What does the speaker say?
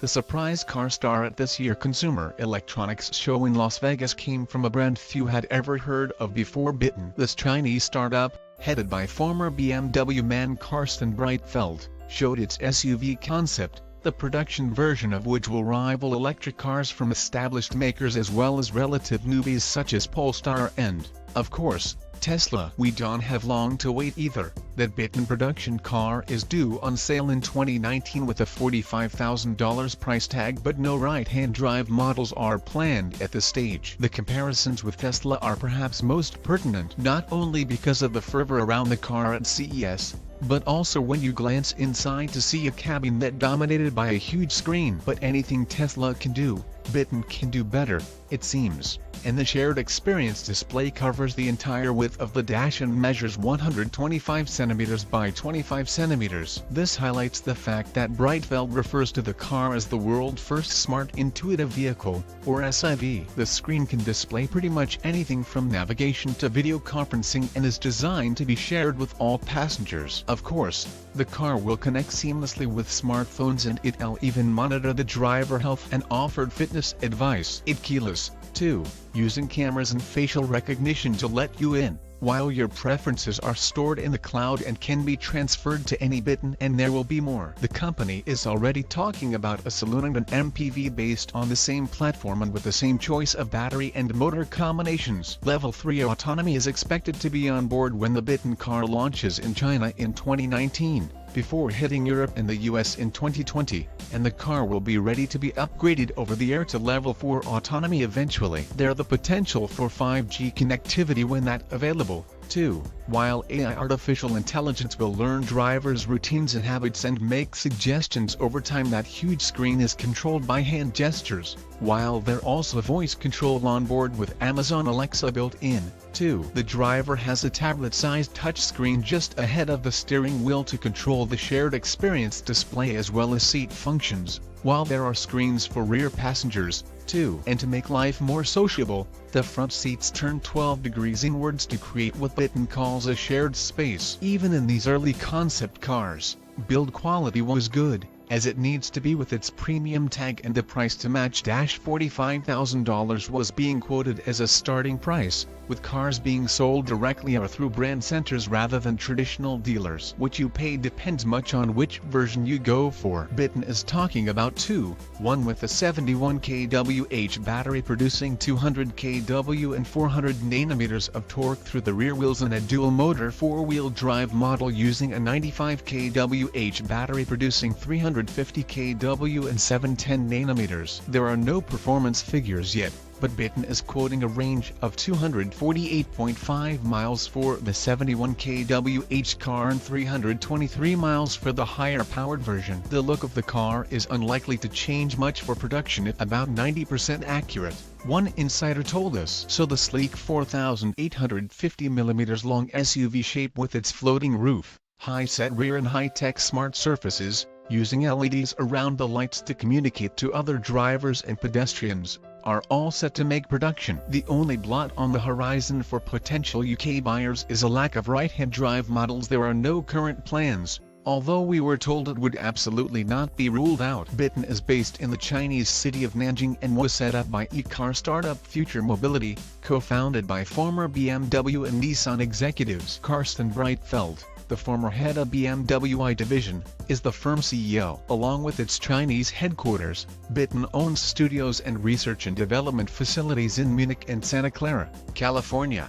The surprise car star at this year's Consumer Electronics Show in Las Vegas came from a brand few had ever heard of before. Byton. This Chinese startup, headed by former BMW man Carsten Breitfeld, showed its SUV concept, the production version of which will rival electric cars from established makers as well as relative newbies such as Polestar and, of course, Tesla. We don't have long to wait either. That Byton production car is due on sale in 2019 with a $45,000 price tag, but no right-hand drive models are planned at this stage. The comparisons with Tesla are perhaps most pertinent not only because of the fervor around the car at CES, but also when you glance inside to see a cabin that dominated by a huge screen. But anything Tesla can do, Byton can do better, it seems, and the shared experience display covers the entire width of the dash and measures 125 cm by 25 cm. This highlights the fact that Breitfeld refers to the car as the world's first smart intuitive vehicle, or SIV. The screen can display pretty much anything from navigation to video conferencing and is designed to be shared with all passengers. Of course, the car will connect seamlessly with smartphones and it'll even monitor the driver health and offer fitness advice. It's keyless, too, using cameras and facial recognition to let you in, while your preferences are stored in the cloud and can be transferred to any Byton, and there will be more. The company is already talking about a saloon and an MPV based on the same platform and with the same choice of battery and motor combinations. Level 3 autonomy is expected to be on board when the Byton car launches in China in 2019. Before hitting Europe and the US in 2020, and the car will be ready to be upgraded over the air to level 4 autonomy eventually. There's the potential for 5G connectivity when that's available, too, while AI artificial intelligence will learn drivers' routines and habits and make suggestions over time. That huge screen is controlled by hand gestures, while there's also voice control on board with Amazon Alexa built in, too. The driver has a tablet-sized touchscreen just ahead of the steering wheel to control the shared experience display as well as seat functions, while there are screens for rear passengers, too. And to make life more sociable, the front seats turn 12 degrees inwards to create what Byton calls a shared space. Even in these early concept cars, build quality was good, as it needs to be with its premium tag, and the price to match. $45,000 was being quoted as a starting price, with cars being sold directly or through brand centers rather than traditional dealers. What you pay depends much on which version you go for. Byton is talking about two, one with a 71 kWh battery producing 200 kW and 400 Nm of torque through the rear wheels, and a dual motor 4-wheel drive model using a 95 kWh battery producing 350 kW and 710 Nm. There are no performance figures yet, but Byton is quoting a range of 248.5 miles for the 71 kWh car and 323 miles for the higher-powered version. The look of the car is unlikely to change much for production, at about 90% accurate, one insider told us. So the sleek 4,850mm long SUV shape with its floating roof, high-set rear and high-tech smart surfaces, using LEDs around the lights to communicate to other drivers and pedestrians, are all set to make production. The only blot on the horizon for potential UK buyers is a lack of right-hand drive models. There are no current plans, although we were told it would absolutely not be ruled out. Byton is based in the Chinese city of Nanjing and was set up by e-car startup Future Mobility, co-founded by former BMW and Nissan executives. Carsten Breitfeld, the former head of BMW I division, is the firm's CEO. Along with its Chinese headquarters, Byton owns studios and research and development facilities in Munich and Santa Clara, California.